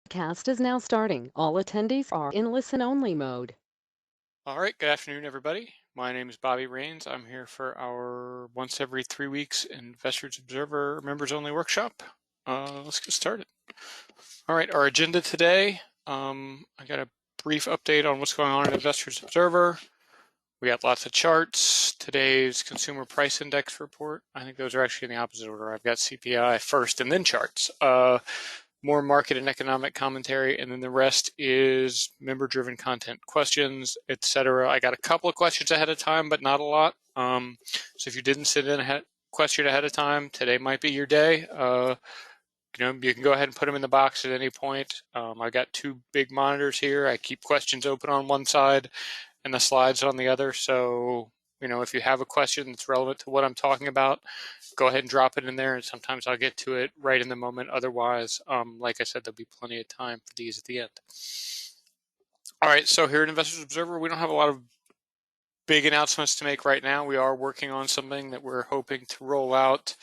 Cast is now starting. All attendees are in listen-only mode. All right, good afternoon, everybody. My name is Bobby Rains. I'm here for our once every 3 weeks Investors Observer members only workshop. Let's get started. All right, our agenda today. I got a brief update on what's going on in Investors Observer. We got lots of charts. Today's Consumer Price Index report. I think those are actually in the opposite order. I've got CPI first and then charts. More market and economic commentary, and then the rest is member-driven content, questions, etc. I got a couple of questions ahead of time, but not a lot. So if you didn't send in a question ahead of time, today might be your day. You can go ahead and put them in the box at any point. I got two big monitors here. I keep questions open on one side and the slides on the other. So, if you have a question that's relevant to what I'm talking about, go ahead and drop it in there, and sometimes I'll get to it right in the moment. Otherwise, like I said, there'll be plenty of time for these at the end. All right, so here at Investors Observer, we don't have a lot of big announcements to make right now. We are working on something that we're hoping to roll out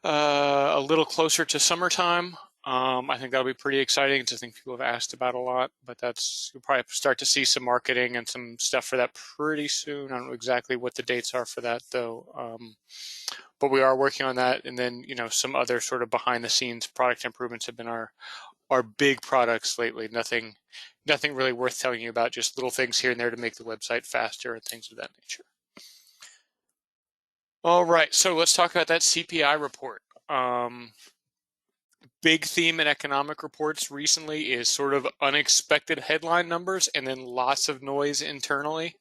a little closer to summertime. I think that'll be pretty exciting. It's a thing people have asked about a lot, but you'll probably start to see some marketing and some stuff for that pretty soon. I don't know exactly what the dates are for that, though. But we are working on that. And then, some other sort of behind the scenes product improvements have been our big products lately. Nothing really worth telling you about, just little things here and there to make the website faster and things of that nature. All right, so let's talk about that CPI report. Big theme in economic reports recently is sort of unexpected headline numbers and then lots of noise internally.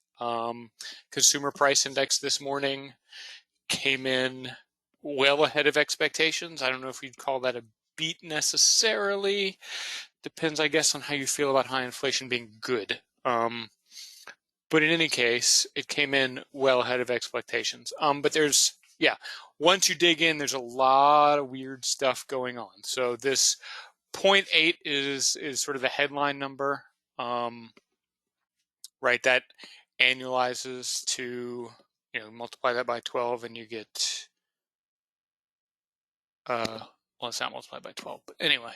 Consumer price index this morning came in well ahead of expectations. I don't know if you'd call that a beat necessarily. Depends, I guess, on how you feel about high inflation being good. But in any case, it came in well ahead of expectations. But once you dig in, there's a lot of weird stuff going on. So this 0.8 is sort of the headline number, right? That annualizes to, multiply that by 12 and you get, well, it's not multiplied by 12, but anyway,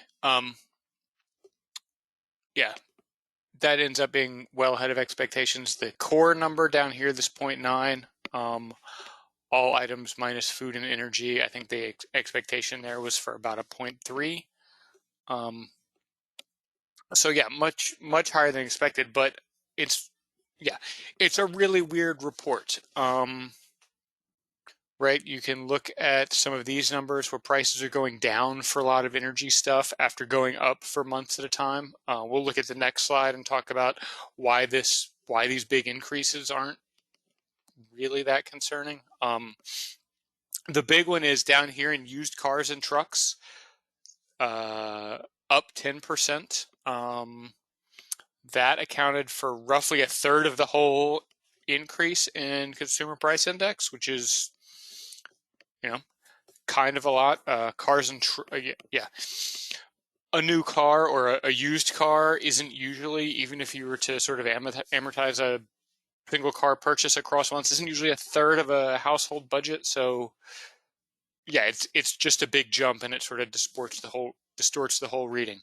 that ends up being well ahead of expectations. The core number down here, this 0.9, all items minus food and energy, I think the expectation there was for about a 0.3. So yeah, much higher than expected, but it's a really weird report. Right, you can look at some of these numbers where prices are going down for a lot of energy stuff after going up for months at a time. We'll look at the next slide and talk about why these big increases aren't really that concerning. The big one is down here in used cars and trucks, up 10%. That accounted for roughly a third of the whole increase in consumer price index, which is kind of a lot. Cars and a new car or a used car isn't usually, even if you were to sort of amortize a single car purchase across months, isn't usually a third of a household budget. So yeah, it's just a big jump, and it sort of distorts the whole reading.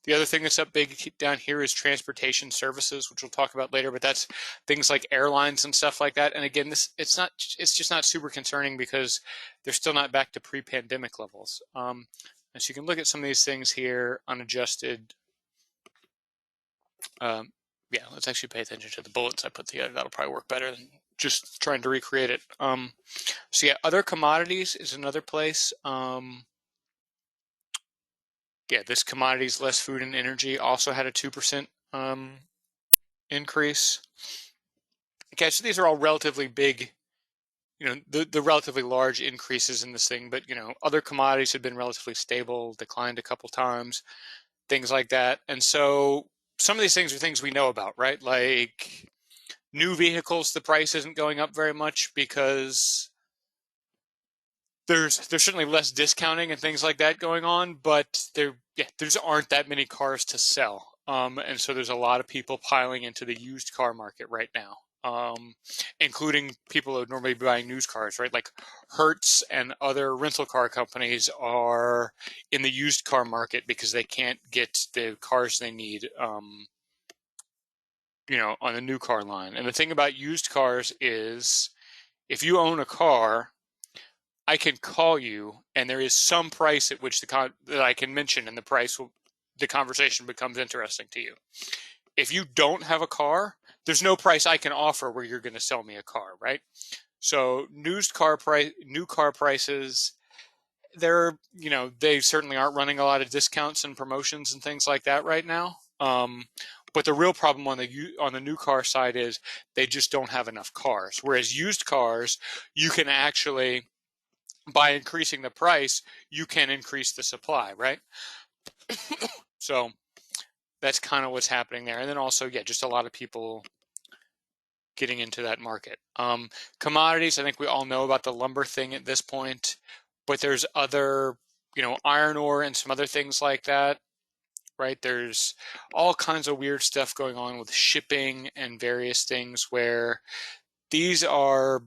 The other thing that's up big down here is transportation services, which we'll talk about later, but that's things like airlines and stuff like that. And again, it's just not super concerning because they're still not back to pre-pandemic levels. So you can look at some of these things here, unadjusted. Let's actually pay attention to the bullets I put together. That'll probably work better than just trying to recreate it. So yeah, other commodities is another place. This commodities less food and energy also had a 2% increase. Okay, so these are all relatively big, the relatively large increases in this thing, but other commodities have been relatively stable, declined a couple times, things like that. And so some of these things are things we know about, right? Like new vehicles, the price isn't going up very much because there's certainly less discounting and things like that going on, but there aren't that many cars to sell. And so there's a lot of people piling into the used car market right now. including people who would normally be buying used cars, right? Like Hertz and other rental car companies are in the used car market because they can't get the cars they need, on the new car line. And the thing about used cars is if you own a car, I can call you and there is some price at which that I can mention, and the conversation becomes interesting to you. If you don't have a car, there's no price I can offer where you're going to sell me a car, right? So new car prices, they certainly aren't running a lot of discounts and promotions and things like that right now. But the real problem on the new car side is they just don't have enough cars. Whereas used cars, you can actually, by increasing the price, you can increase the supply, right? So that's kind of what's happening there. And then also, just a lot of people getting into that market. Commodities, I think we all know about the lumber thing at this point, but there's other, iron ore and some other things like that, right? There's all kinds of weird stuff going on with shipping and various things where these are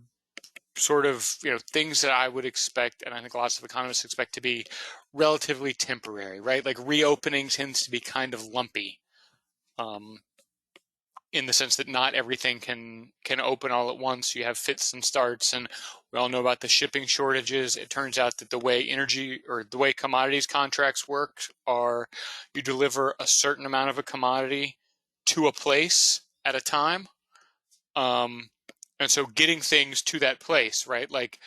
sort of, things that I would expect, and I think lots of economists expect to be relatively temporary, right? Like reopening tends to be kind of lumpy. In the sense that not everything can open all at once. You have fits and starts, and we all know about the shipping shortages. It turns out that the way the way commodities contracts work are you deliver a certain amount of a commodity to a place at a time. And so getting things to that place, right? Like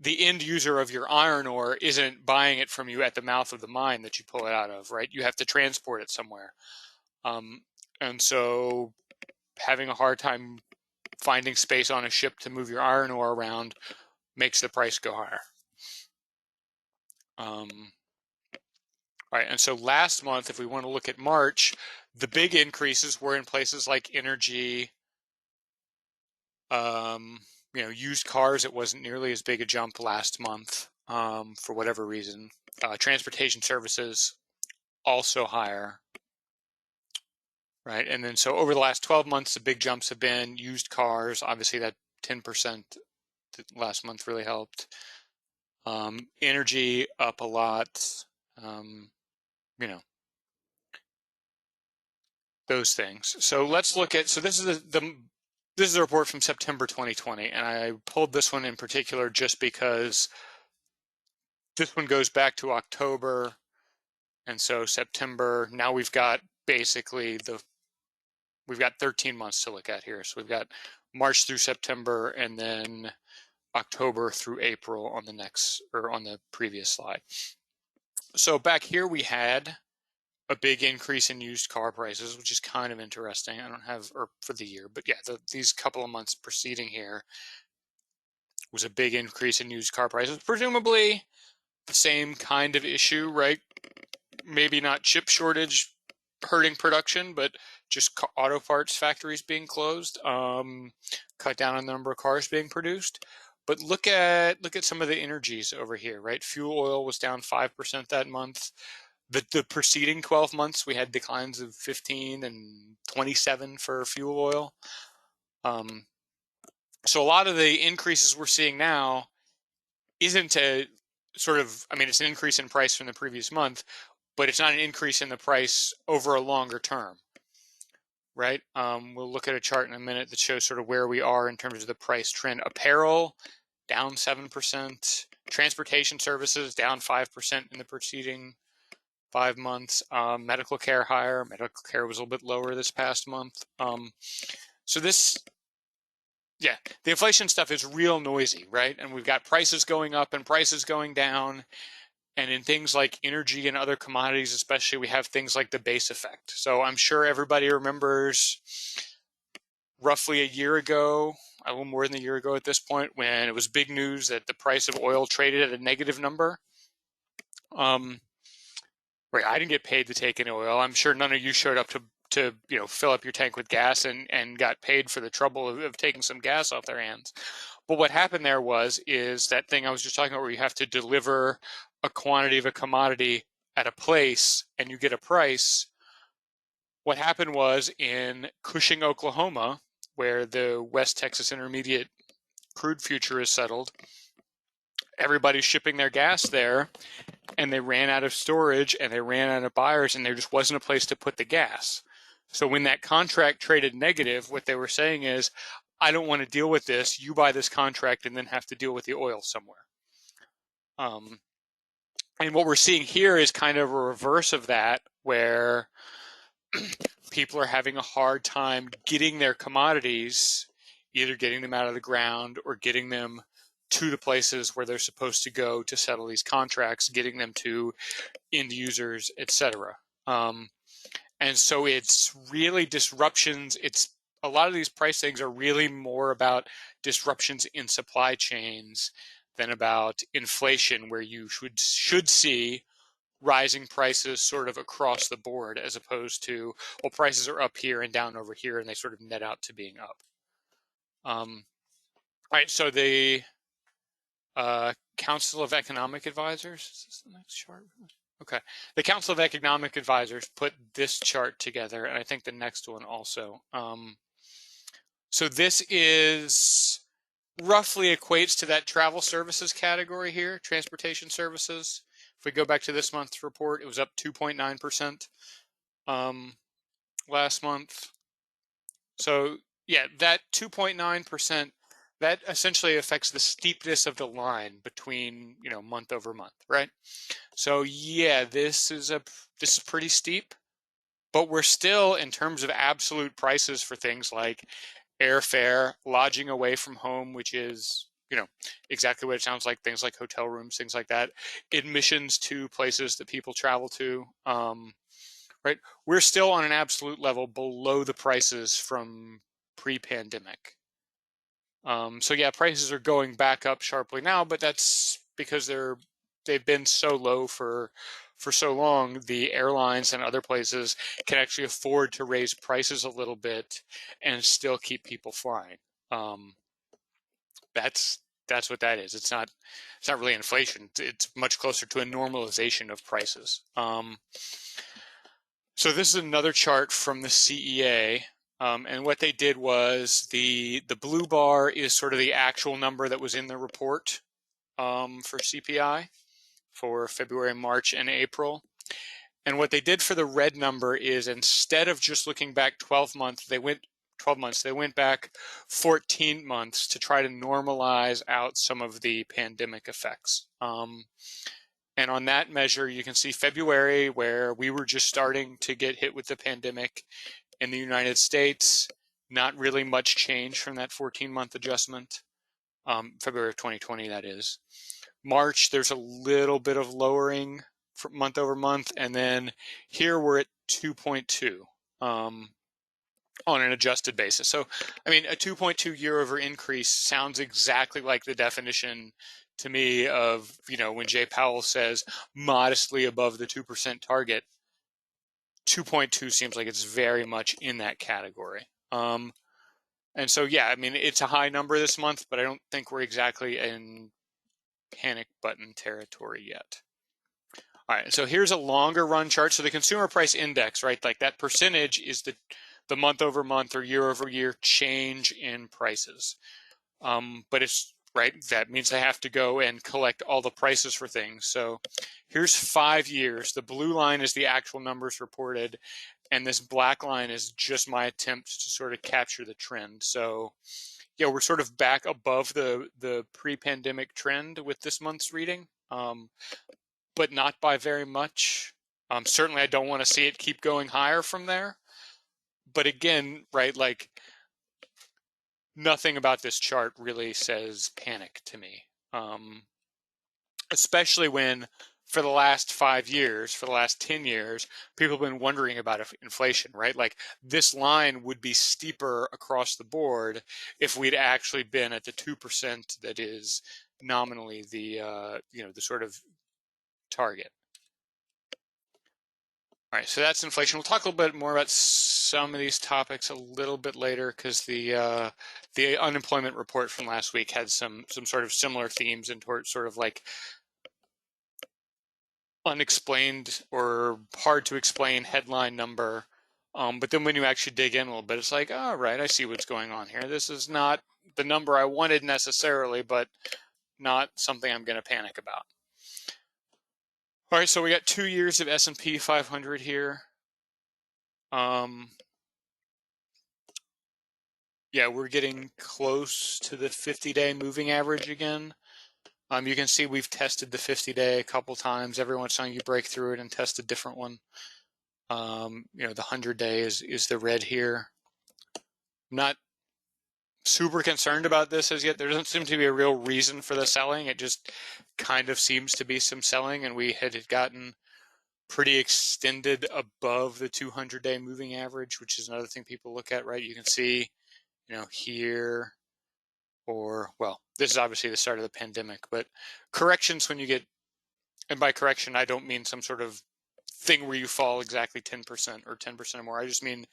the end user of your iron ore isn't buying it from you at the mouth of the mine that you pull it out of, right? You have to transport it somewhere. And so having a hard time finding space on a ship to move your iron ore around makes the price go higher. All right, and so last month, if we want to look at March, the big increases were in places like energy, used cars. It wasn't nearly as big a jump last month for whatever reason. Transportation services also higher. Right, and then so over the last 12 months, the big jumps have been used cars. Obviously, that 10% last month really helped. Energy up a lot. Those things. So let's look at. So this is this is a report from September 2020, and I pulled this one in particular just because this one goes back to October, and so September. Now we've got basically we've got 13 months to look at here. So we've got March through September, and then October through April on the previous slide. So back here we had a big increase in used car prices, which is kind of interesting. I don't have, or for the year, but yeah, these couple of months preceding here was a big increase in used car prices. Presumably the same kind of issue, right? Maybe not chip shortage hurting production, but just auto parts factories being closed, cut down on the number of cars being produced. But look at some of the energies over here, right? Fuel oil was down 5% that month. The preceding 12 months, we had declines of 15 and 27 for fuel oil. So a lot of the increases we're seeing now isn't it's an increase in price from the previous month, but it's not an increase in the price over a longer term, right? We'll look at a chart in a minute that shows sort of where we are in terms of the price trend. Apparel, down 7%. Transportation services, down 5% in the preceding 5 months. Medical care higher. Medical care was a little bit lower this past month. So the inflation stuff is real noisy, right? And we've got prices going up and prices going down. And in things like energy and other commodities, especially, we have things like the base effect. So I'm sure everybody remembers roughly a year ago, a little more than a year ago at this point, when it was big news that the price of oil traded at a negative number. Right, I didn't get paid to take any oil. I'm sure none of you showed up to fill up your tank with gas and got paid for the trouble of taking some gas off their hands. But what happened there is that thing I was just talking about where you have to deliver a quantity of a commodity at a place and you get a price. What happened was in Cushing, Oklahoma, where the West Texas Intermediate crude future is settled. Everybody's shipping their gas there, and they ran out of storage and they ran out of buyers, and there just wasn't a place to put the gas. So when that contract traded negative, what they were saying is, I don't want to deal with this. You buy this contract and then have to deal with the oil somewhere. And what we're seeing here is kind of a reverse of that, where people are having a hard time getting their commodities, either getting them out of the ground or getting them to the places where they're supposed to go to settle these contracts, getting them to end users, etc. And so it's really disruptions. It's a lot of these price things are really more about disruptions in supply chains than about inflation, where you should see rising prices sort of across the board, as opposed to, well, prices are up here and down over here, and they sort of net out to being up. All right, so the Council of Economic Advisors, is this the next chart? Okay, the Council of Economic Advisors put this chart together, and I think the next one also. So this is roughly equates to that travel services category here, transportation services. If we go back to this month's report, it was up 2.9% last month. So yeah, that 2.9%, that essentially affects the steepness of the line between, month over month, right? So yeah, this is pretty steep, but we're still, in terms of absolute prices for things like airfare, lodging away from home, which is, exactly what it sounds like, things like hotel rooms, things like that, admissions to places that people travel to, right? We're still on an absolute level below the prices from pre-pandemic. So yeah, prices are going back up sharply now, but that's because they've been so low for so long. The airlines and other places can actually afford to raise prices a little bit and still keep people flying. That's what that is. It's not really inflation. It's much closer to a normalization of prices. So this is another chart from the CEA. And what they did was the blue bar is sort of the actual number that was in the report for CPI for February, March, and April. And what they did for the red number is, instead of just looking back 12 months, they went back 14 months to try to normalize out some of the pandemic effects. And on that measure, you can see February, where we were just starting to get hit with the pandemic in the United States, not really much change from that 14-month adjustment. February of 2020, that is. March, there's a little bit of lowering month over month, and then here we're at 2.2 on an adjusted basis. So, I mean, a 2.2 year over increase sounds exactly like the definition to me of, when Jay Powell says modestly above the 2% target. 2.2 seems like it's very much in that category. And so, yeah, I mean, it's a high number this month, but I don't think we're exactly in panic button territory yet. All right, so here's a longer run chart. So the consumer price index, right, like that percentage is the month over month or year over year change in prices. But it's, right, that means I have to go and collect all the prices for things. So here's 5 years. The blue line is the actual numbers reported, and this black line is just my attempt to sort of capture the trend. So yeah, we're sort of back above the pre-pandemic trend with this month's reading, but not by very much. Certainly I don't want to see it keep going higher from there. But again, right, like, nothing about this chart really says panic to me, especially when for the last 5 years, for the last 10 years, people have been wondering about inflation, right? Like, this line would be steeper across the board if we'd actually been at the 2% that is nominally the the sort of target. All right, so that's inflation. We'll talk a little bit more about some of these topics a little bit later, because the unemployment report from last week had some sort of similar themes and sort of like unexplained or hard to explain headline number But then when you actually dig in a little bit, it's like, all right, I see what's going on here. This is not the number I wanted necessarily, but not something I'm going to panic about. All right, so we got 2 years of S&P 500 here. Yeah, we're getting close to the 50-day moving average again. You can see we've tested the 50-day a couple times. Every once in a while you break through it and test a different one. The 100-day is the red here. I'm not super concerned about this as yet. There doesn't seem to be a real reason for the selling. It just kind of seems to be some selling, and we had gotten pretty extended above the 200-day moving average, which is another thing people look at, right? You can see, here, or, well, this is obviously the start of the pandemic, but corrections when you get, and by correction, I don't mean some sort of thing where you fall exactly 10% or 10% or more. I just mean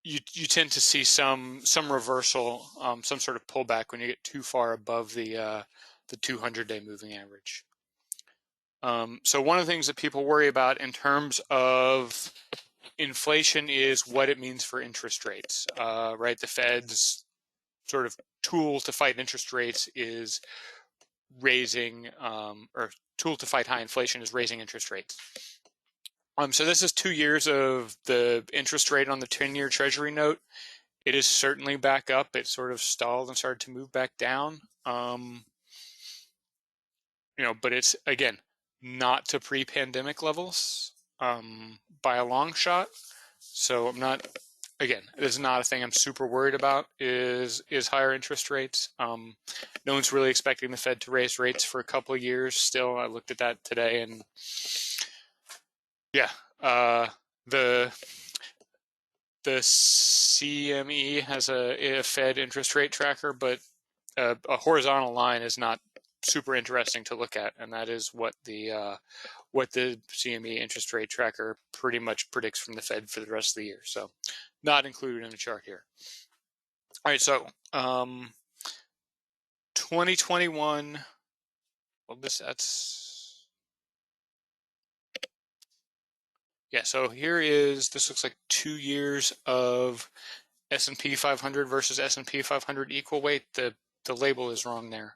you tend to see some reversal, some sort of pullback when you get too far above the 200-day moving average. So one of the things that people worry about in terms of inflation is what it means for interest rates, right? The Fed's sort of tool to fight interest rates is raising, or tool to fight high inflation is raising interest rates. So this is 2 years of the interest rate on the 10-year Treasury note. It is certainly back up. It sort of stalled and started to move back down. But it's, again, not to pre-pandemic levels by a long shot. So I'm not, again, this is not a thing I'm super worried about is higher interest rates. No one's really expecting the Fed to raise rates for a couple of years still. I looked at that today, and yeah, the CME has a Fed interest rate tracker, but a horizontal line is not super interesting to look at, and that is what the CME interest rate tracker pretty much predicts from the Fed for the rest of the year. So not included in the chart here. All right, so 2021, well, so this looks like 2 years of S&P 500 versus S&P 500 equal weight. The label is wrong there.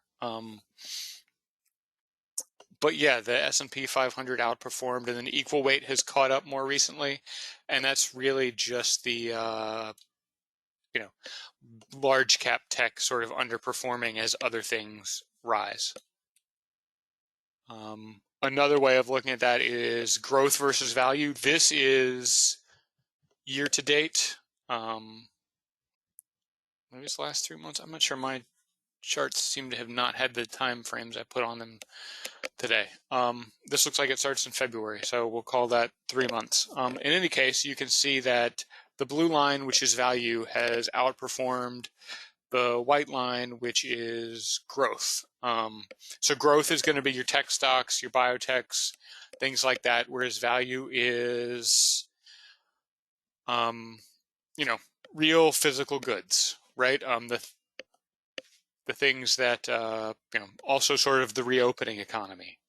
But yeah, the S&P 500 outperformed, and then equal weight has caught up more recently, and that's really just the large cap tech sort of underperforming as other things rise. Another way of looking at that is growth versus value. This is year to date. Maybe it's last 3 months. I'm not sure. My charts seem to have not had the time frames I put on them today. This looks like it starts in February, so we'll call that 3 months. In any case, you can see that the blue line, which is value, has outperformed the white line, which is growth. So growth is going to be your tech stocks, your biotechs, things like that, whereas value is, real physical goods, right? The things that, also sort of the reopening economy,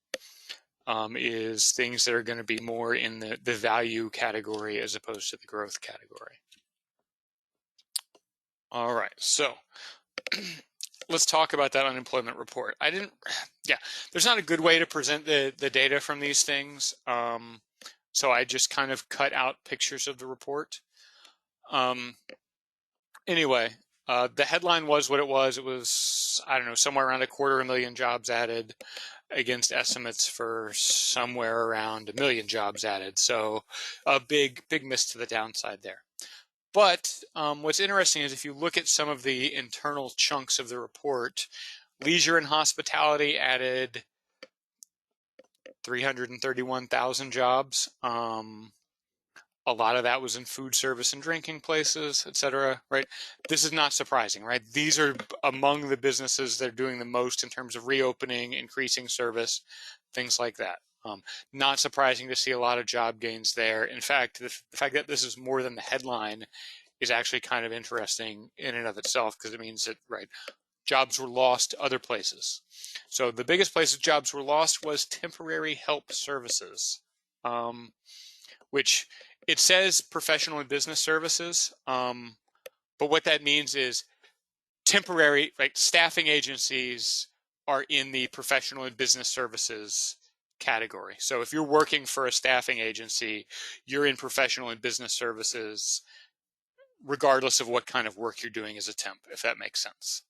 is things that are going to be more in the value category as opposed to the growth category. All right, so let's talk about that unemployment report. There's not a good way to present the data from these things. So I just kind of cut out pictures of the report. Anyway, the headline was what it was. It was, I don't know, somewhere around 250,000 jobs added against estimates for somewhere around 1 million jobs added. So a big miss to the downside there. But what's interesting is if you look at some of the internal chunks of the report, leisure and hospitality added 331,000 jobs. A lot of that was in food service and drinking places, et cetera, right? This is not surprising, right? These are among the businesses that are doing the most in terms of reopening, increasing service, things like that. Not surprising to see a lot of job gains there. In fact, the fact that this is more than the headline is actually kind of interesting in and of itself, because it means that, right, jobs were lost to other places. So the biggest place that jobs were lost was temporary help services, which it says professional and business services, but what that means is temporary, right? Staffing agencies are in the professional and business services category. So if you're working for a staffing agency, you're in professional and business services, regardless of what kind of work you're doing as a temp, if that makes sense.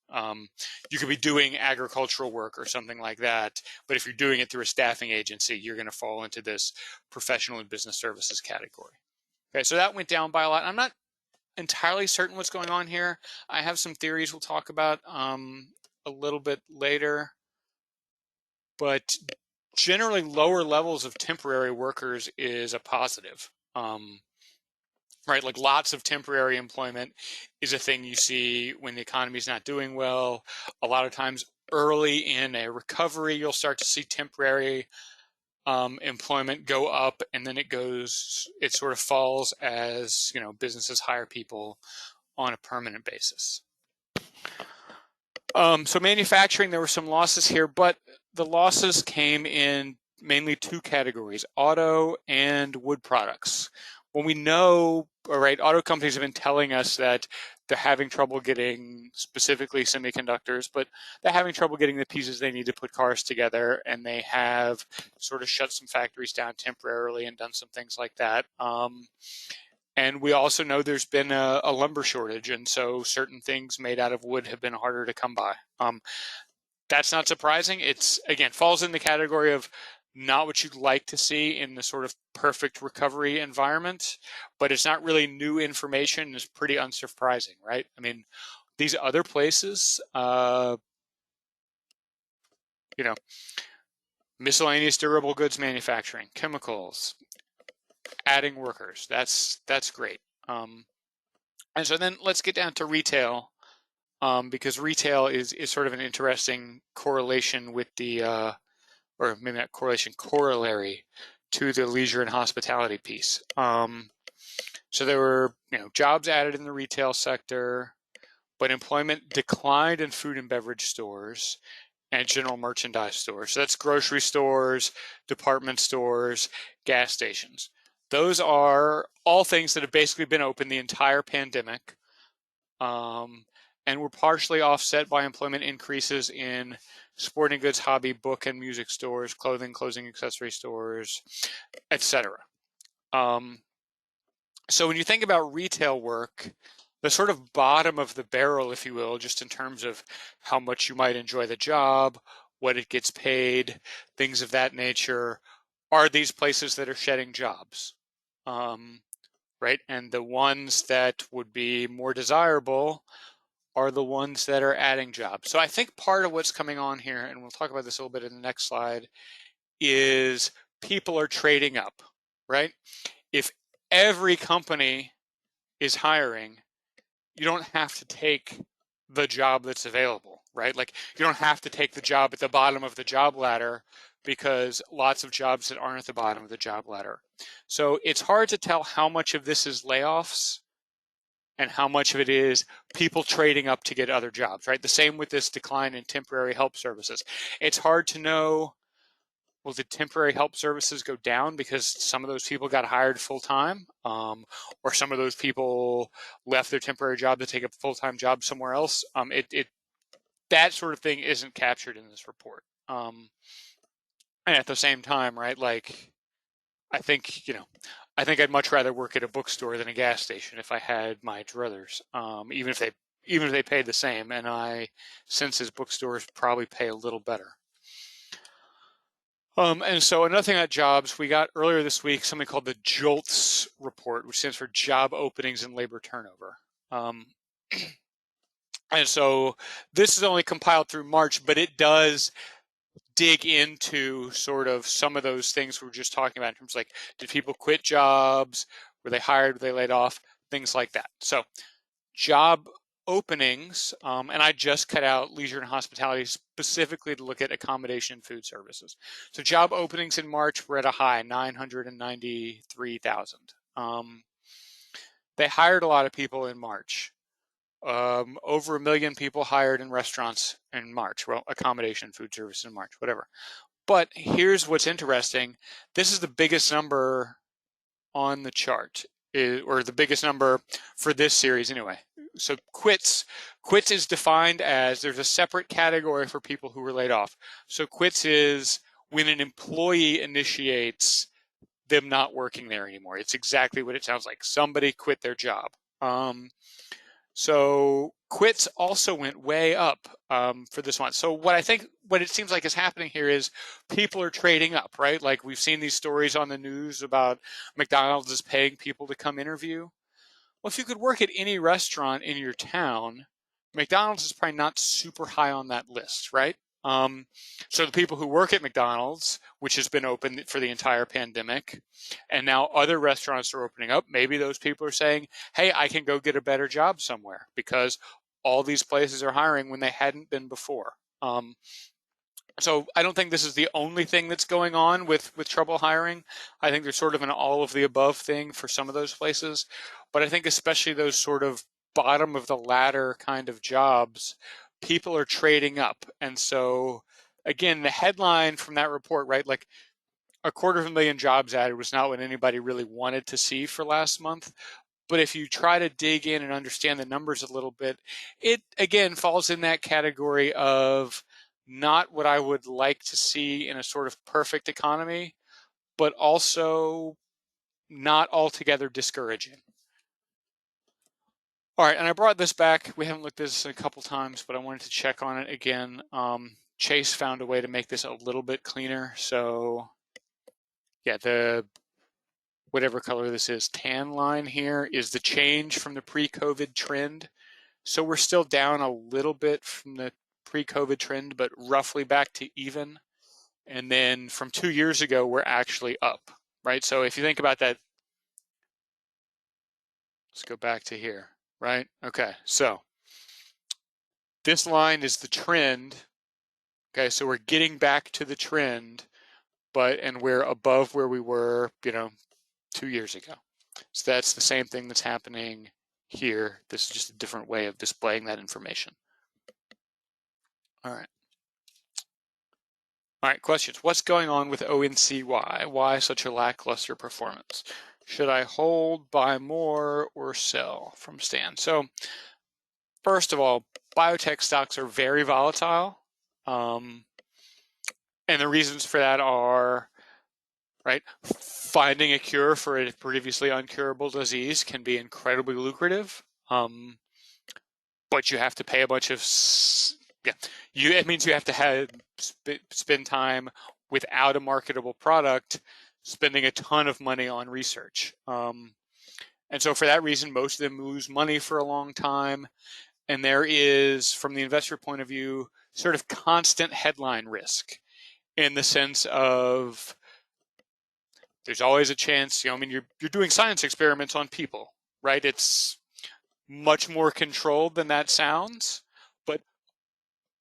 You could be doing agricultural work or something like that, but if you're doing it through a staffing agency, you're going to fall into this professional and business services category. Okay, so that went down by a lot. I'm not entirely certain what's going on here. I have some theories we'll talk about a little bit later, but generally lower levels of temporary workers is a positive. Right, like lots of temporary employment is a thing you see when the economy is not doing well. A lot of times early in a recovery, you'll start to see temporary employment go up, and then it sort of falls as, businesses hire people on a permanent basis. So manufacturing, there were some losses here, but the losses came in mainly two categories: auto and wood products. When we know, all right, auto companies have been telling us that they're having trouble getting specifically semiconductors, but they're having trouble getting the pieces they need to put cars together, and they have sort of shut some factories down temporarily and done some things like that. And we also know there's been a lumber shortage, and so certain things made out of wood have been harder to come by. That's not surprising. It's, again, falls in the category of not what you'd like to see in the sort of perfect recovery environment, but it's not really new information. It's pretty unsurprising, right? I mean, these other places, miscellaneous durable goods manufacturing, chemicals, adding workers, that's great. And so then let's get down to retail, because retail is sort of an interesting correlation with the, or maybe not correlation, corollary to the leisure and hospitality piece. So there were, jobs added in the retail sector, but employment declined in food and beverage stores and general merchandise stores. So that's grocery stores, department stores, gas stations. Those are all things that have basically been open the entire pandemic, and were partially offset by employment increases in sporting goods, hobby, book, and music stores, clothing accessory stores, etc. So when you think about retail work, the sort of bottom of the barrel, if you will, just in terms of how much you might enjoy the job, what it gets paid, things of that nature, are these places that are shedding jobs, right? And the ones that would be more desirable are the ones that are adding jobs. So I think part of what's coming on here, and we'll talk about this a little bit in the next slide, is people are trading up, right? If every company is hiring, you don't have to take the job that's available, right? Like, you don't have to take the job at the bottom of the job ladder, because lots of jobs that aren't at the bottom of the job ladder. So it's hard to tell how much of this is layoffs and how much of it is people trading up to get other jobs, right? The same with this decline in temporary help services. It's hard to know, well, did temporary help services go down because some of those people got hired full-time, or some of those people left their temporary job to take a full-time job somewhere else? That sort of thing isn't captured in this report. And at the same time, right, like, I think I'd much rather work at a bookstore than a gas station if I had my druthers, even if they paid the same. And I sense as bookstores probably pay a little better. And so another thing about jobs, we got earlier this week something called the JOLTS report, which stands for Job Openings and Labor Turnover. And so this is only compiled through March, but it does dig into sort of some of those things we were just talking about in terms of, like, did people quit jobs? Were they hired? Were they laid off? Things like that. So job openings, and I just cut out leisure and hospitality specifically to look at accommodation and food services. So job openings in March were at a high, 993,000. They hired a lot of people in March. Over 1 million people hired in restaurants in March. Well, accommodation, food service in March, whatever. But here's what's interesting. This is the biggest number on the chart is, or the biggest number for this series anyway. So quits is defined as, there's a separate category for people who were laid off. So quits is when an employee initiates them not working there anymore. It's exactly what it sounds like. Somebody quit their job. So quits also went way up for this one. So what it seems like is happening here is people are trading up, right? Like we've seen these stories on the news about McDonald's is paying people to come interview. Well, if you could work at any restaurant in your town, McDonald's is probably not super high on that list, right? So the people who work at McDonald's, which has been open for the entire pandemic, and now other restaurants are opening up, maybe those people are saying, hey, I can go get a better job somewhere because all these places are hiring when they hadn't been before. So I don't think this is the only thing that's going on with trouble hiring. I think there's sort of an all of the above thing for some of those places. But I think especially those sort of bottom of the ladder kind of jobs, people are trading up. And so, again, the headline from that report, right, like 250,000 jobs added was not what anybody really wanted to see for last month. But if you try to dig in and understand the numbers a little bit, it, again, falls in that category of not what I would like to see in a sort of perfect economy, but also not altogether discouraging. All right, and I brought this back. We haven't looked at this a couple times, but I wanted to check on it again. Chase found a way to make this a little bit cleaner. So yeah, the whatever color this is, tan line here is the change from the pre-COVID trend. So we're still down a little bit from the pre-COVID trend, but roughly back to even. And then from 2 years ago, we're actually up, right? So if you think about that, let's go back to here, right? Okay, so this line is the trend. Okay, so we're getting back to the trend, and we're above where we were, 2 years ago. So that's the same thing that's happening here. This is just a different way of displaying that information. All right. All right, questions. What's going on with ONCY? Why such a lackluster performance? Should I hold, buy more, or sell? From Stan. So first of all, biotech stocks are very volatile. And the reasons for that are, right, finding a cure for a previously uncurable disease can be incredibly lucrative. But you have to pay a bunch of, it means you have to spend time without a marketable product, spending a ton of money on research. And so for that reason, most of them lose money for a long time. And there is, from the investor point of view, sort of constant headline risk in the sense of there's always a chance, you're doing science experiments on people, right? It's much more controlled than that sounds, but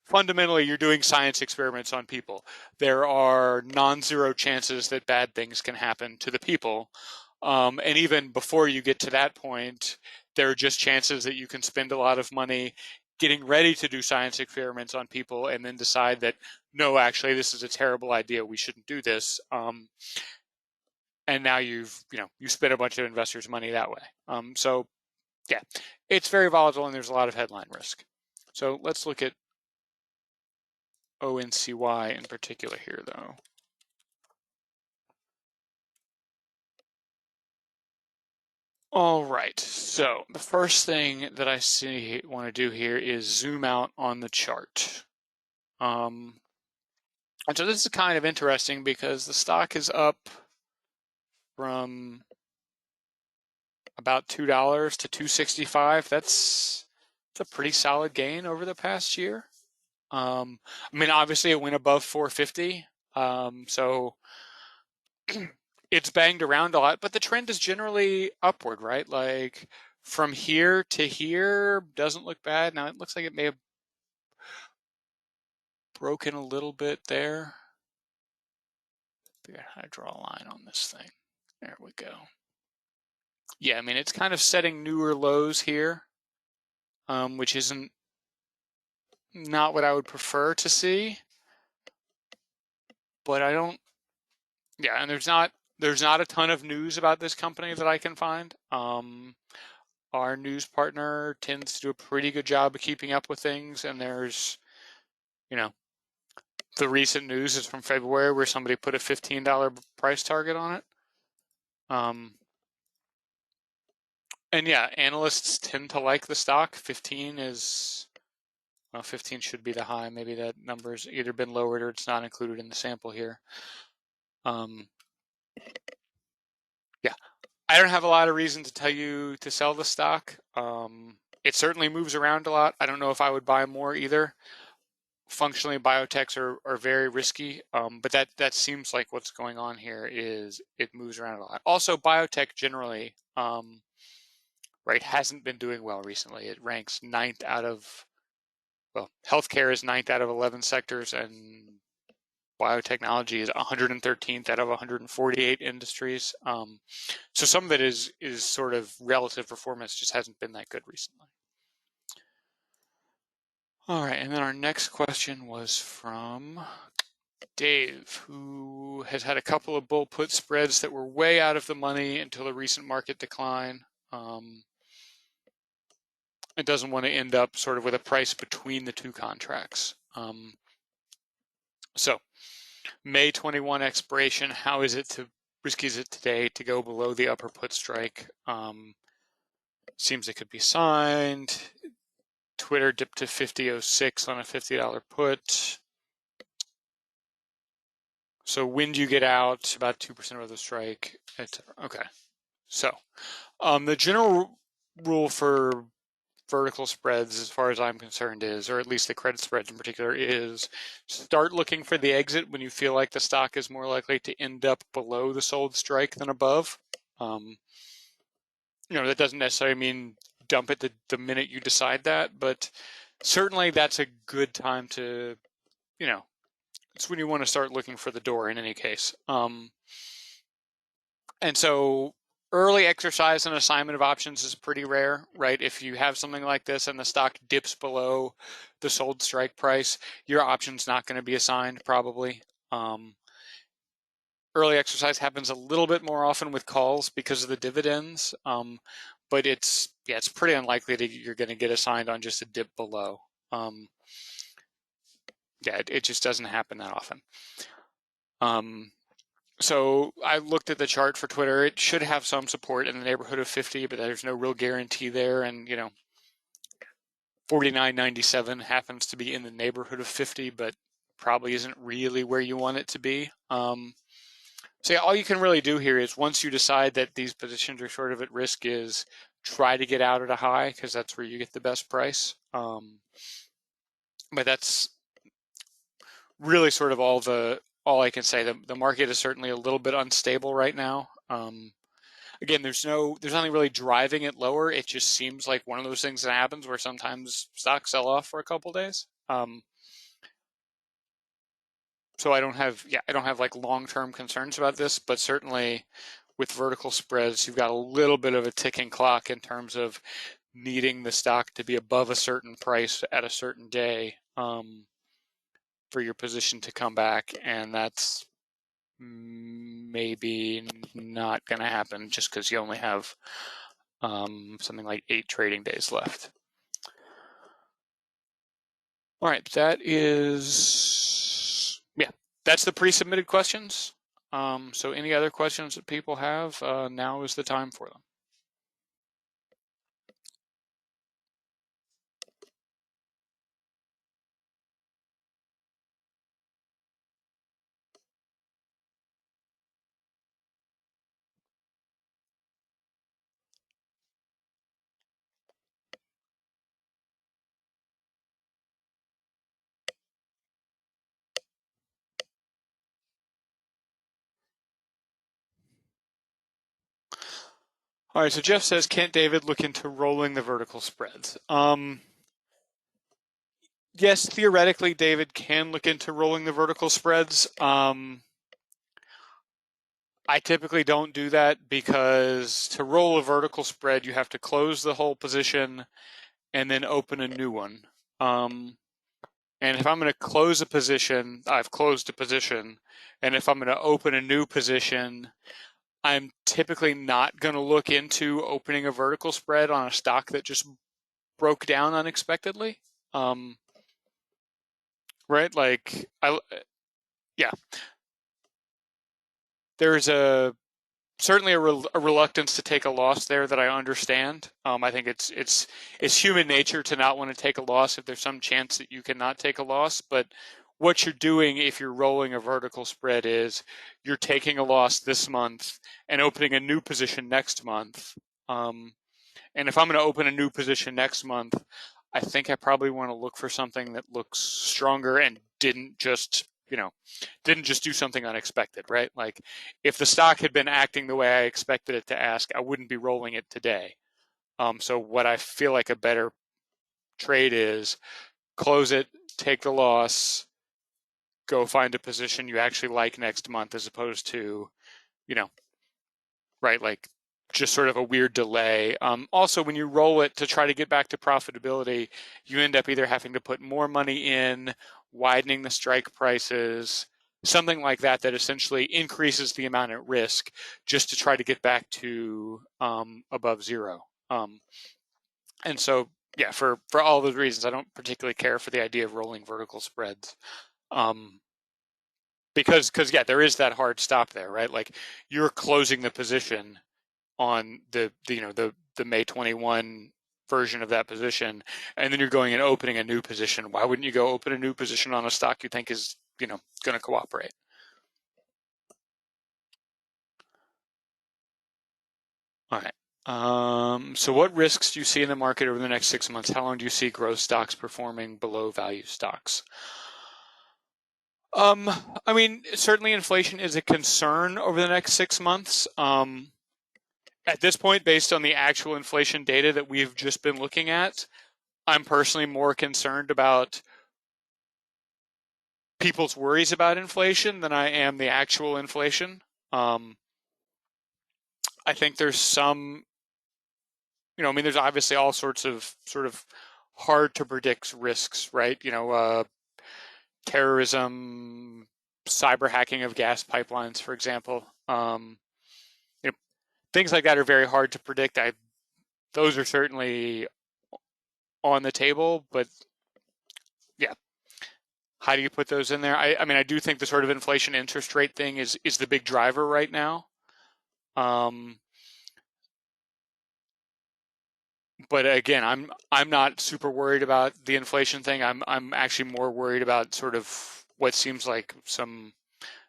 fundamentally you're doing science experiments on people. There are non-zero chances that bad things can happen to the people. And even before you get to that point, there are just chances that you can spend a lot of money getting ready to do science experiments on people and then decide that, no, actually, this is a terrible idea. We shouldn't do this. And now you spent a bunch of investors' money that way. So yeah, it's very volatile and there's a lot of headline risk. So let's look at ONCY in particular here, though. All right, so the first thing that I want to do here is zoom out on the chart. And so this is kind of interesting because the stock is up from about $2 to $2.65. That's a pretty solid gain over the past year. Obviously it went above 450. So it's banged around a lot, but the trend is generally upward, right? Like from here to here doesn't look bad. Now it looks like it may have broken a little bit there. Figure out how to draw a line on this thing. There we go. Yeah, it's kind of setting newer lows here, which isn't not what I would prefer to see. But and there's not There's not a ton of news about this company that I can find. Our news partner tends to do a pretty good job of keeping up with things, and there's, the recent news is from February where somebody put a $15 price target on it. And yeah, analysts tend to like the stock. 15 is, well, 15 should be the high. Maybe that number's either been lowered or it's not included in the sample here. Yeah, I don't have a lot of reason to tell you to sell the stock. It certainly moves around a lot. I don't know if I would buy more either. Functionally, biotechs are very risky, but that seems like what's going on here is it moves around a lot. Also, biotech generally, right, hasn't been doing well recently. It ranks 9th out of, well, healthcare is 9th out of 11 sectors, and biotechnology is 113th out of 148 industries. So some of it is sort of relative performance just hasn't been that good recently. All right, and then our next question was from Dave, who has had a couple of bull put spreads that were way out of the money until the recent market decline. It doesn't want to end up sort of with a price between the two contracts. So May 21 expiration, how risky is it today to go below the upper put strike? Seems it could be signed. Twitter dipped to 50.06 on a $50 put. So when do you get out? About 2% of the strike. Okay. So the general rule for vertical spreads, as far as I'm concerned, is, or at least the credit spreads in particular, is start looking for the exit when you feel like the stock is more likely to end up below the sold strike than above. That doesn't necessarily mean dump it the minute you decide that, but certainly that's a good time to, it's when you want to start looking for the door in any case. And so early exercise and assignment of options is pretty rare, right? If you have something like this and the stock dips below the sold strike price, your option's not going to be assigned probably. Early exercise happens a little bit more often with calls because of the dividends, but it's pretty unlikely that you're going to get assigned on just a dip below. It just doesn't happen that often. So I looked at the chart for Twitter. It should have some support in the neighborhood of 50, but there's no real guarantee there. And 49.97 happens to be in the neighborhood of 50, but probably isn't really where you want it to be. So all you can really do here is, once you decide that these positions are sort of at risk, is try to get out at a high, because that's where you get the best price. But that's really sort of all I can say. The market is certainly a little bit unstable right now. Again, there's nothing really driving it lower. It just seems like one of those things that happens where sometimes stocks sell off for a couple days. So I don't have like long-term concerns about this, but certainly with vertical spreads, you've got a little bit of a ticking clock in terms of needing the stock to be above a certain price at a certain day for your position to come back, and that's maybe not going to happen just because you only have something like 8 trading days left. All right, that's the pre-submitted questions. So any other questions that people have, now is the time for them. All right, so Jeff says, can't David look into rolling the vertical spreads? Yes, theoretically, David can look into rolling the vertical spreads. I typically don't do that, because to roll a vertical spread, you have to close the whole position and then open a new one. And if I'm going to close a position, I've closed a position. And if I'm going to open a new position, I'm typically not going to look into opening a vertical spread on a stock that just broke down unexpectedly. Right? Like, yeah, there's certainly a reluctance to take a loss there that I understand. I think it's human nature to not want to take a loss if there's some chance that you cannot take a loss. But what you're doing if you're rolling a vertical spread is you're taking a loss this month and opening a new position next month. And if I'm going to open a new position next month, I think I probably want to look for something that looks stronger and didn't just do something unexpected, right? Like if the stock had been acting the way I expected it to act, I wouldn't be rolling it today. So what I feel like a better trade is close it, take the loss, go find a position you actually like next month, as opposed to, right, like just sort of a weird delay. Also, when you roll it to try to get back to profitability, you end up either having to put more money in, widening the strike prices, something like that, that essentially increases the amount at risk just to try to get back to above zero. And so, yeah, for all those reasons, I don't particularly care for the idea of rolling vertical spreads. Because yeah, there is that hard stop there, right? Like you're closing the position on the May 21 version of that position, and then you're going and opening a new position. Why wouldn't you go open a new position on a stock you think is going to cooperate? All right. So what risks do you see in the market over the next 6 months? How long do you see growth stocks performing below value stocks? I mean, certainly inflation is a concern over the next 6 months. At this point, based on the actual inflation data that we've just been looking at, I'm personally more concerned about people's worries about inflation than I am the actual inflation. I think there's some, I mean, there's obviously all sorts of sort of hard to predict risks, right? Terrorism, cyber hacking of gas pipelines, for example. Things like that are very hard to predict. Those are certainly on the table, but yeah, how do you put those in there? I mean, I do think the sort of inflation interest rate thing is the big driver right now. But again, I'm not super worried about the inflation thing. I'm actually more worried about sort of what seems like some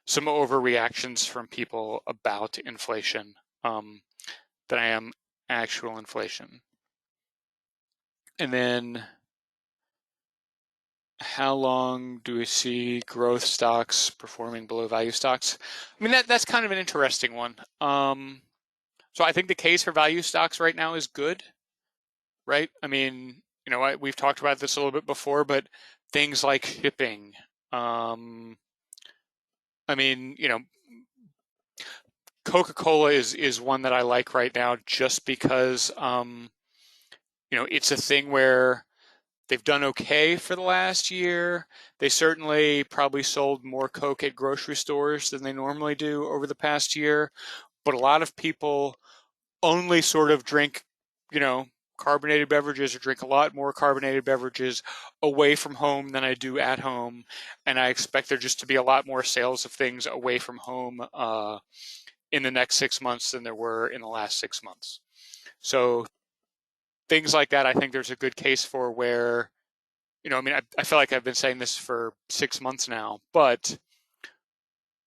overreactions from people about inflation than I am actual inflation. And then how long do we see growth stocks performing below value stocks? I mean, that's kind of an interesting one. So I think the case for value stocks right now is good, right? I mean, we've talked about this a little bit before, but things like shipping. I mean, Coca-Cola is one that I like right now just because, it's a thing where they've done okay for the last year. They certainly probably sold more Coke at grocery stores than they normally do over the past year. But a lot of people only sort of drink, carbonated beverages or drink a lot more carbonated beverages away from home than I do at home. And I expect there just to be a lot more sales of things away from home in the next 6 months than there were in the last 6 months. So things like that, I think there's a good case for where, I mean, I feel like I've been saying this for 6 months now, but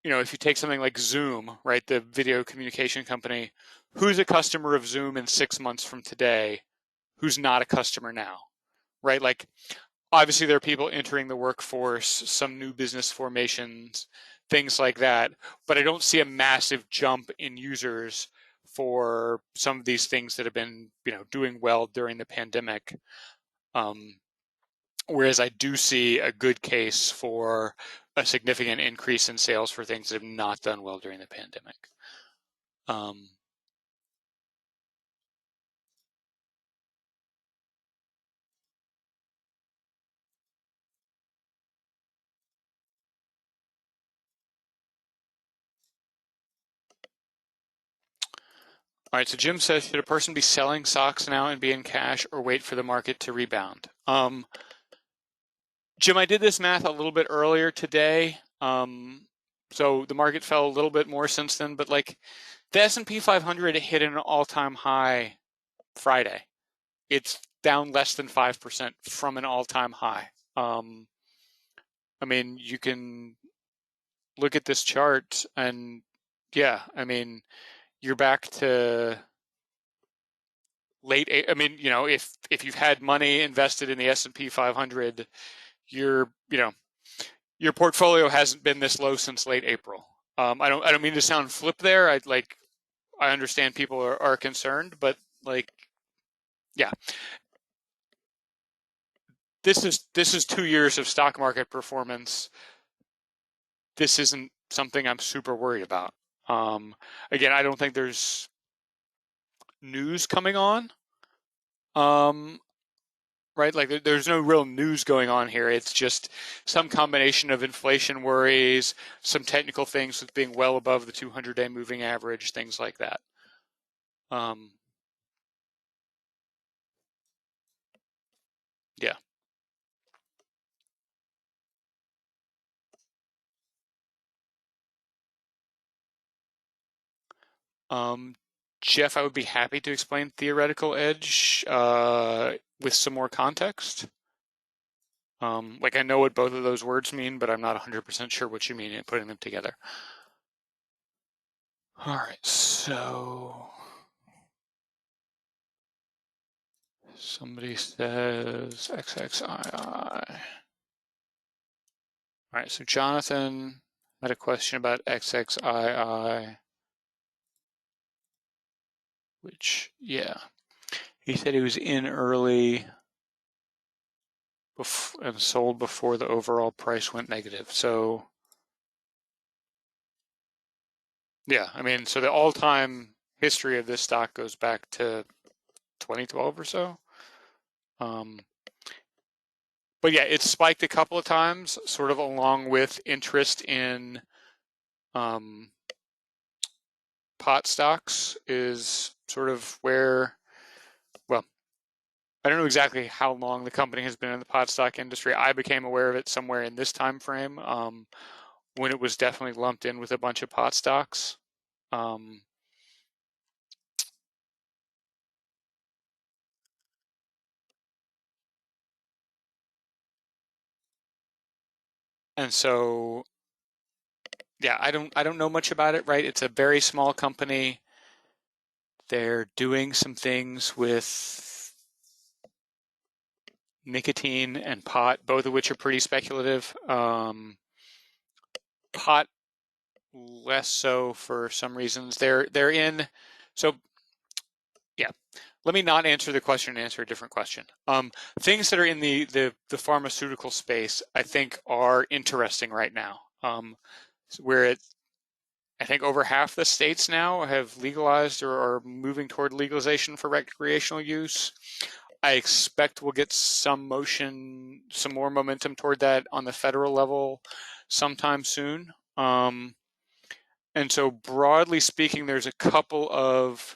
if you take something like Zoom, right, the video communication company, who's a customer of Zoom in 6 months from today who's not a customer now, right? Like, obviously, there are people entering the workforce, some new business formations, things like that, but I don't see a massive jump in users for some of these things that have been, doing well during the pandemic. Whereas I do see a good case for a significant increase in sales for things that have not done well during the pandemic. All right, so Jim says, should a person be selling stocks now and be in cash or wait for the market to rebound? Jim, I did this math a little bit earlier today. So the market fell a little bit more since then, but like the S&P 500 hit an all-time high Friday. It's down less than 5% from an all-time high. I mean, you can look at this chart and yeah, I mean, you're back to late. I mean, you know, if you've had money invested in the S&P 500, your portfolio hasn't been this low since late April. I don't mean to sound flip there. I understand people are concerned, but like, yeah, this is 2 years of stock market performance. This isn't something I'm super worried about. Again, I don't think there's news coming on. Right? Like there's no real news going on here. It's just some combination of inflation worries, some technical things with being well above the 200-day moving average, things like that. Yeah. Jeff, I would be happy to explain theoretical edge with some more context. Like I know what both of those words mean, but I'm not 100% sure what you mean in putting them together. All right, so somebody says XXII. All right, so Jonathan had a question about XXII, which, yeah, he said he was in early and sold before the overall price went negative. So, yeah, I mean, so the all-time history of this stock goes back to 2012 or so. But yeah, it's spiked a couple of times, sort of along with interest in pot stocks is sort of where, well, I don't know exactly how long the company has been in the pot stock industry. I became aware of it somewhere in this time frame when it was definitely lumped in with a bunch of pot stocks. And so, yeah, I don't know much about it, right? It's a very small company. They're doing some things with nicotine and pot, both of which are pretty speculative. Pot less so for some reasons. They're in. So yeah, let me not answer the question and answer a different question. Things that are in the pharmaceutical space, I think, are interesting right now. Where I think over half the states now have legalized or are moving toward legalization for recreational use. I expect we'll get some more momentum toward that on the federal level sometime soon. And so broadly speaking, there's a couple of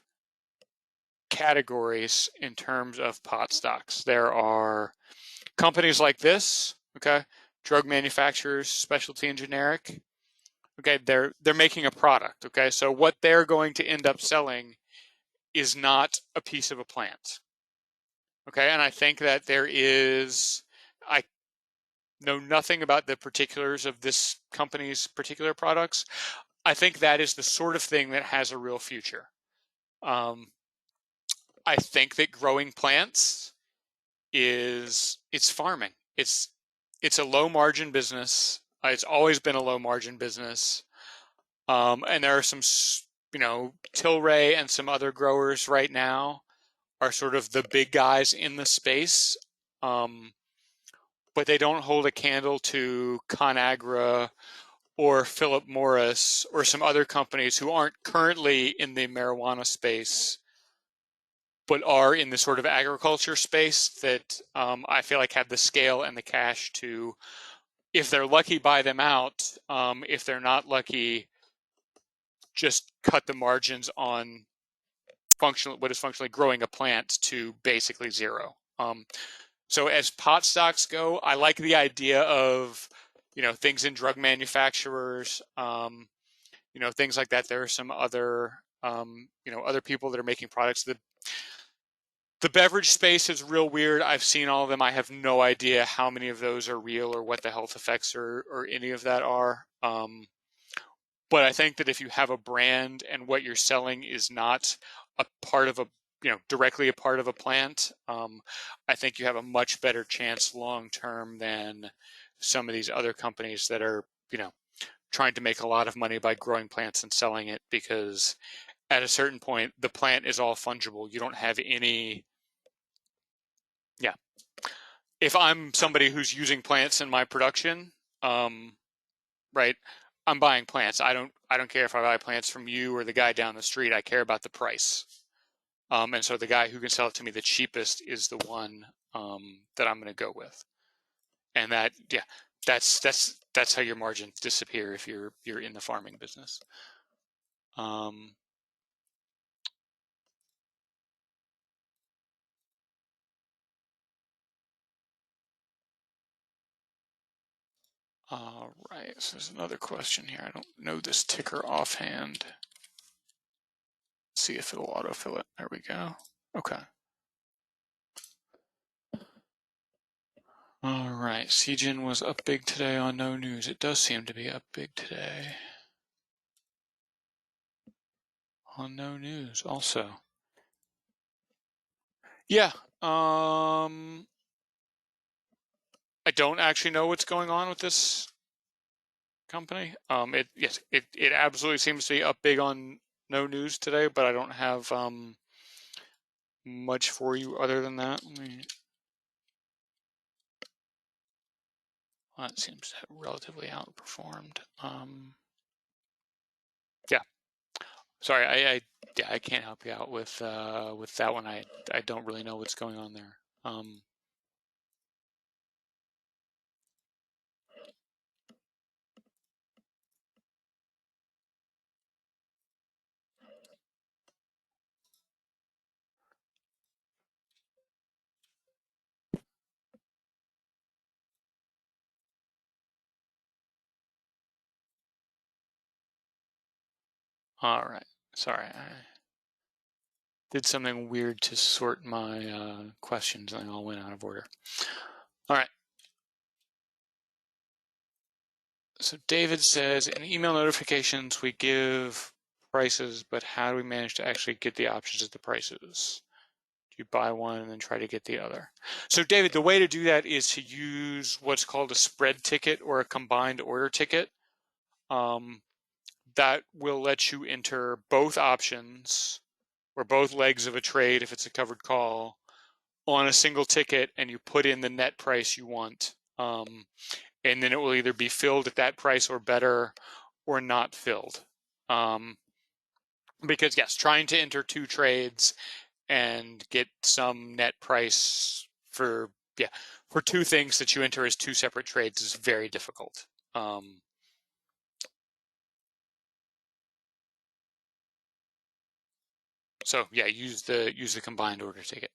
categories in terms of pot stocks. There are companies like this, okay, drug manufacturers, specialty and generic. Okay, they're making a product, okay? So what they're going to end up selling is not a piece of a plant. Okay, and I think that I know nothing about the particulars of this company's particular products. I think that is the sort of thing that has a real future. I think that growing plants it's farming. It's a low margin business. It's always been a low margin business. And there are some, Tilray and some other growers right now are sort of the big guys in the space. But they don't hold a candle to ConAgra or Philip Morris or some other companies who aren't currently in the marijuana space, but are in the sort of agriculture space that I feel like have the scale and the cash to, if they're lucky, buy them out. If they're not lucky, just cut the margins on what is functionally growing a plant to basically zero. So as pot stocks go, I like the idea of, things in drug manufacturers, things like that. There are some other, other people that are making products. The beverage space is real weird. I've seen all of them. I have no idea how many of those are real or what the health effects or any of that are. But I think that if you have a brand and what you're selling is not a part of directly a part of a plant, I think you have a much better chance long term than some of these other companies that are, trying to make a lot of money by growing plants and selling it, because at a certain point, the plant is all fungible. You don't have any, if I'm somebody who's using plants in my production, right, I'm buying plants. I don't care if I buy plants from you or the guy down the street. I care about the price. And so the guy who can sell it to me the cheapest is the one that I'm going to go with. And that's how your margins disappear if you're in the farming business. All right, so there's another question here. I don't know this ticker offhand. Let's see if it'll autofill it. There we go. Okay. All right, CGen was up big today on no news. It does seem to be up big today on no news also. Yeah, I don't actually know what's going on with this company. It absolutely seems to be up big on no news today, but I don't have much for you other than that. Well, it seems to have relatively outperformed. Yeah, sorry, I can't help you out with that one. I don't really know what's going on there. All right, sorry, I did something weird to sort my questions and they all went out of order. All right. So David says, in email notifications, we give prices, but how do we manage to actually get the options at the prices? Do you buy one and then try to get the other? So David, the way to do that is to use what's called a spread ticket or a combined order ticket. That will let you enter both options or both legs of a trade if it's a covered call on a single ticket, and you put in the net price you want. And then it will either be filled at that price or better or not filled. Because yes, trying to enter two trades and get some net price for two things that you enter as two separate trades is very difficult. So yeah, use the combined order ticket.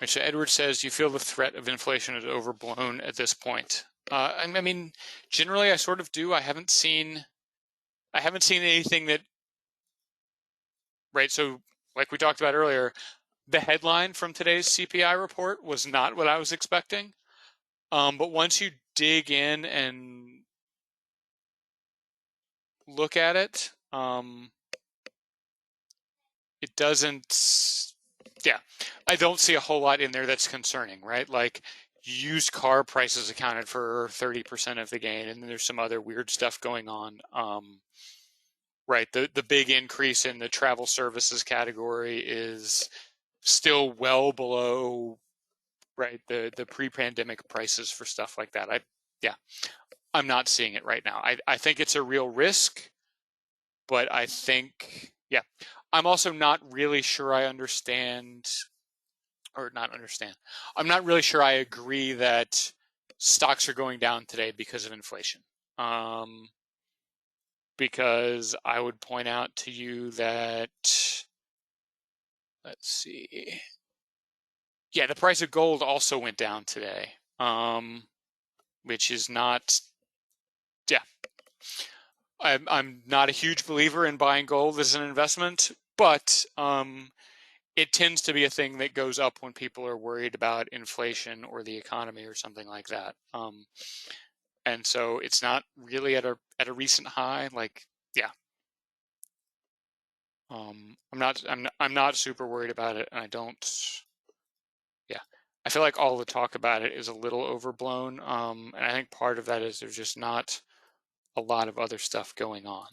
Right, so Edward says, you feel the threat of inflation is overblown at this point. I mean, generally I sort of do. I haven't seen anything that, right? So like we talked about earlier, the headline from today's CPI report was not what I was expecting. But once you dig in and look at it, it doesn't, I don't see a whole lot in there that's concerning, right? Like used car prices accounted for 30% of the gain, and then there's some other weird stuff going on. Right, the big increase in the travel services category is still well below, right, the pre-pandemic prices for stuff like that. I'm not seeing it right now. I think it's a real risk, but I think, I'm also not really sure I understand, or not understand. I'm not really sure I agree that stocks are going down today because of inflation. Because I would point out to you that let's see. Yeah, the price of gold also went down today, which is not, yeah. I'm not a huge believer in buying gold as an investment, but it tends to be a thing that goes up when people are worried about inflation or the economy or something like that. And so it's not really at a recent high. Like, yeah. I'm not super worried about it, and I don't. Yeah, I feel like all the talk about it is a little overblown. And I think part of that is there's just not a lot of other stuff going on.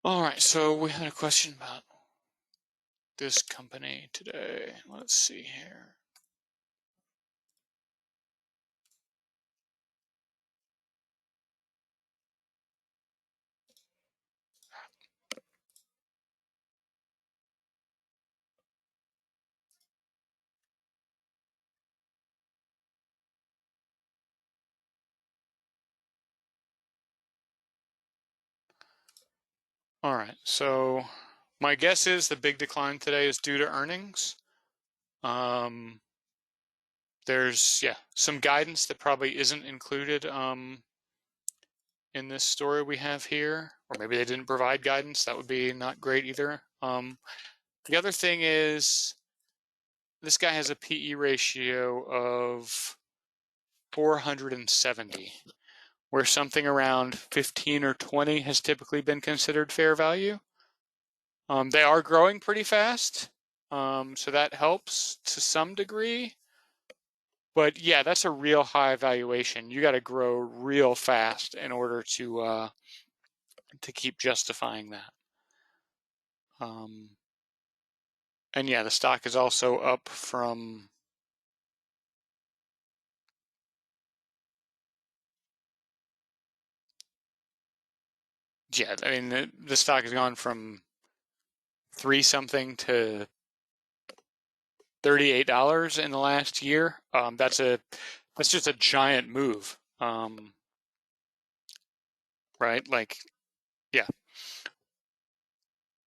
All right, so we had a question about this company today. Let's see here. All right, so my guess is the big decline today is due to earnings. There's some guidance that probably isn't included in this story we have here, or maybe they didn't provide guidance. That would be not great either. The other thing is this guy has a PE ratio of 470, where something around 15 or 20 has typically been considered fair value. They are growing pretty fast, so that helps to some degree. But yeah, that's a real high valuation. You got to grow real fast in order to keep justifying that. And yeah, the stock is also up from, yeah, I mean, the stock has gone from 3 something to $38 in the last year. That's just a giant move. Right? Like, yeah.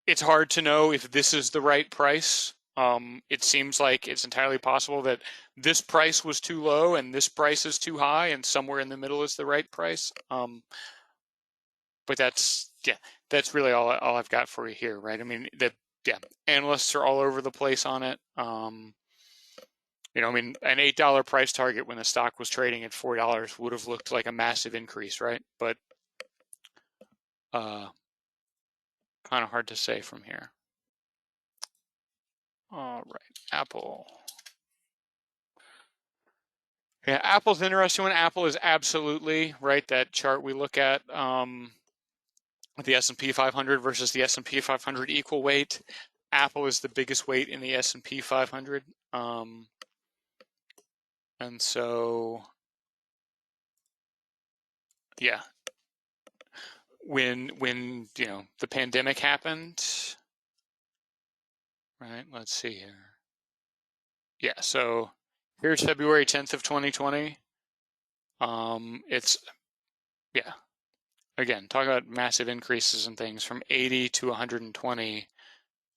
It's hard to know if this is the right price. It seems like it's entirely possible that this price was too low and this price is too high, and somewhere in the middle is the right price. But that's really all I've got for you here, right? I mean, analysts are all over the place on it. I mean, an $8 price target when the stock was trading at $4 would have looked like a massive increase, right? But kind of hard to say from here. All right, Apple. Yeah, Apple's an interesting one. Apple is absolutely right. That chart we look at, the S&P 500 versus the S&P 500 equal weight. Apple is the biggest weight in the S&P 500, and so yeah, when the pandemic happened, right? Let's see here. Yeah, so here's February 10th of 2020. It's again, talking about massive increases and things from 80 to 120,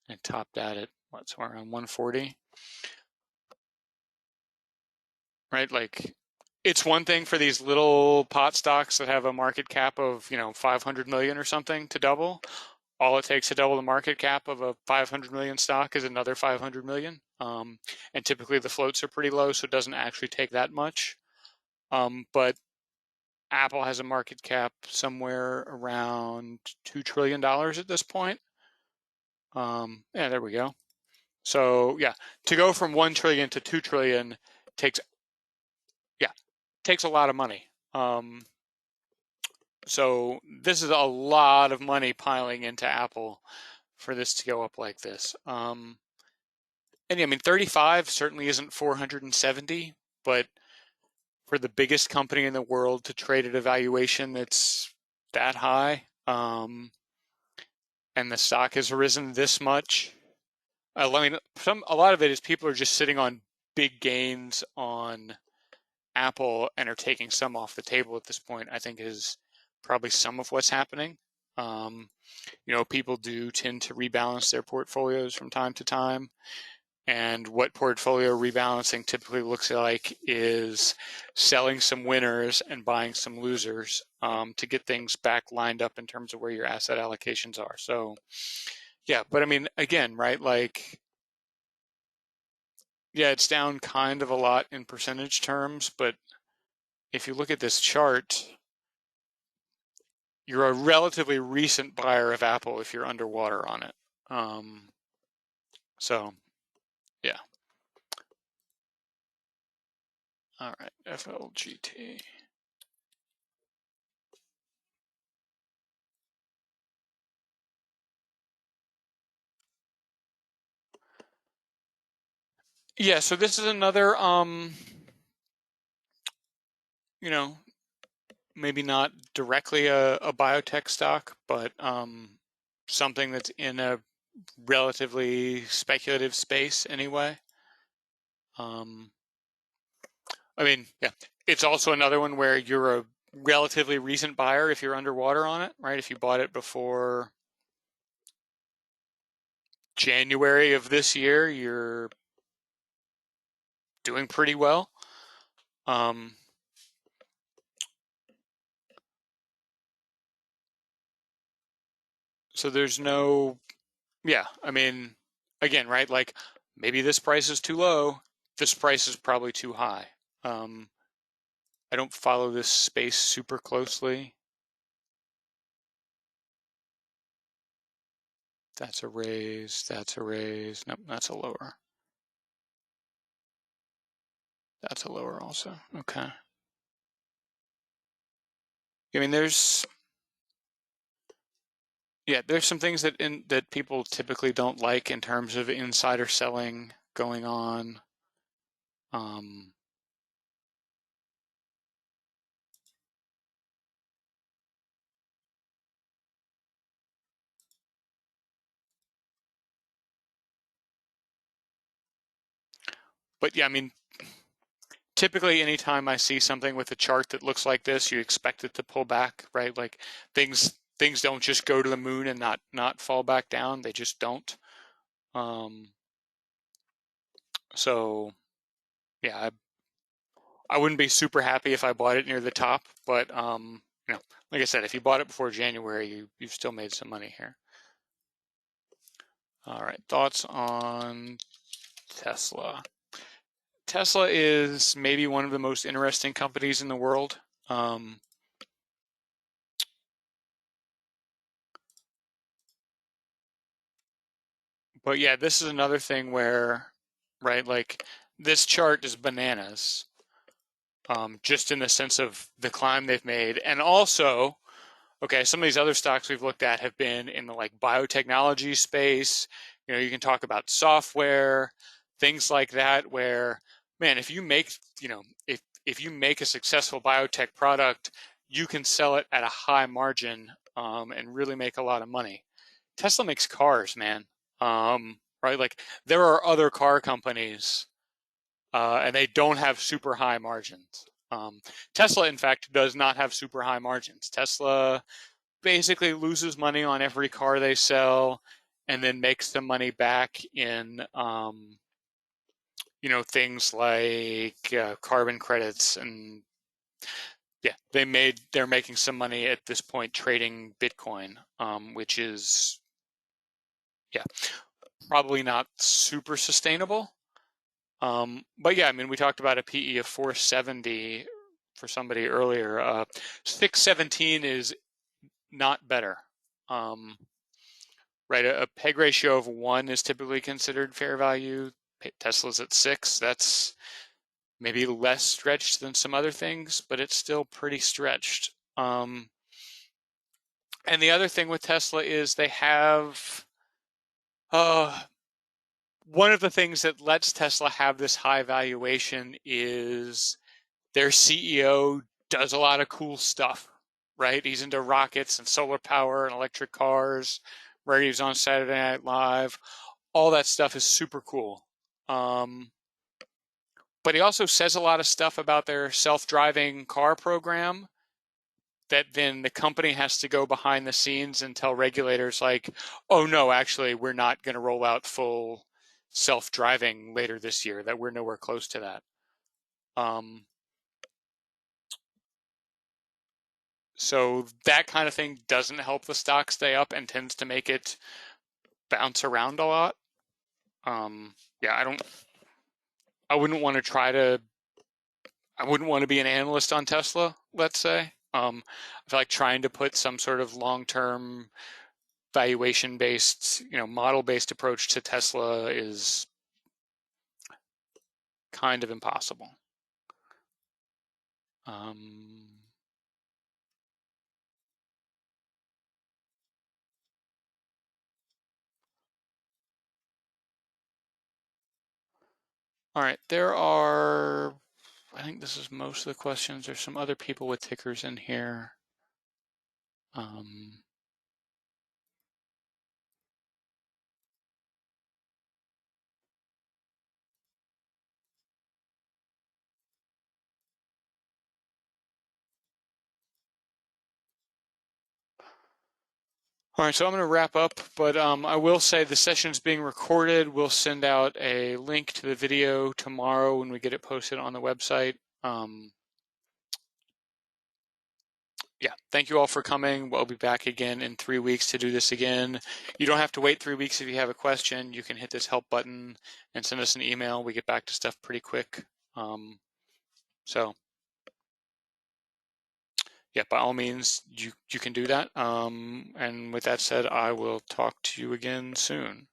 and topped out at somewhere around 140. Right? Like, it's one thing for these little pot stocks that have a market cap of 500 million or something to double. All it takes to double the market cap of a 500 million stock is another 500 million. And typically the floats are pretty low, so it doesn't actually take that much. But Apple has a market cap somewhere around $2 trillion at this point. Yeah, there we go. So yeah, to go from 1 trillion to 2 trillion takes a lot of money. So this is a lot of money piling into Apple for this to go up like this. And yeah, I mean, 35 certainly isn't 470, but for the biggest company in the world to trade at a valuation that's that high, and the stock has risen this much. I mean, a lot of it is people are just sitting on big gains on Apple and are taking some off the table at this point, I think is probably some of what's happening. People do tend to rebalance their portfolios from time to time. And what portfolio rebalancing typically looks like is selling some winners and buying some losers to get things back lined up in terms of where your asset allocations are. So, yeah, but I mean, again, right, like, yeah, it's down kind of a lot in percentage terms, but if you look at this chart, you're a relatively recent buyer of Apple if you're underwater on it. So, yeah. All right, FLGT. Yeah, so this is another, maybe not directly a biotech stock, but something that's in a relatively speculative space anyway. I mean, yeah, it's also another one where you're a relatively recent buyer if you're underwater on it, right? If you bought it before January of this year, you're doing pretty well. So there's no, yeah, I mean, again, right? Like maybe this price is too low. This price is probably too high. I don't follow this space super closely. That's a raise, that's a raise. Nope, that's a lower. That's a lower also, okay. I mean, there's some things that people typically don't like in terms of insider selling going on. But yeah, I mean, typically anytime I see something with a chart that looks like this, you expect it to pull back, right? Like things don't just go to the moon and not fall back down. They just don't. So yeah, I wouldn't be super happy if I bought it near the top, but like I said, if you bought it before January, you've still made some money here. All right, thoughts on Tesla. Tesla is maybe one of the most interesting companies in the world. But yeah, this is another thing where, right, like this chart is bananas, just in the sense of the climb they've made. And also, okay, some of these other stocks we've looked at have been in the like biotechnology space. You can talk about software, things like that, where, man, if you make, if you make a successful biotech product, you can sell it at a high margin and really make a lot of money. Tesla makes cars, man. Right? Like there are other car companies and they don't have super high margins. Tesla, in fact, does not have super high margins. Tesla basically loses money on every car they sell and then makes the money back in things like carbon credits. And yeah, they're making some money at this point trading Bitcoin, which is probably not super sustainable. But yeah, I mean, we talked about a PE of 470 for somebody earlier. 617 is not better. Right, a PEG ratio of 1 is typically considered fair value. Tesla's at 6. That's maybe less stretched than some other things, but it's still pretty stretched. And the other thing with Tesla is they have one of the things that lets Tesla have this high valuation is their CEO does a lot of cool stuff, right? He's into rockets and solar power and electric cars, He was on Saturday Night Live. All that stuff is super cool. But he also says a lot of stuff about their self-driving car program that then the company has to go behind the scenes and tell regulators like, oh no, actually, we're not going to roll out full self-driving later this year, that we're nowhere close to that. So that kind of thing doesn't help the stock stay up and tends to make it bounce around a lot. Yeah, I wouldn't want to be an analyst on Tesla, let's say. I feel like trying to put some sort of long-term valuation-based, model-based approach to Tesla is kind of impossible. All right, I think this is most of the questions. There's some other people with tickers in here. All right, so I'm going to wrap up, but I will say the session's being recorded. We'll send out a link to the video tomorrow when we get it posted on the website. Yeah, thank you all for coming. We'll be back again in 3 weeks to do this again. You don't have to wait 3 weeks if you have a question. You can hit this help button and send us an email. We get back to stuff pretty quick. So yeah, by all means, you can do that. And with that said, I will talk to you again soon.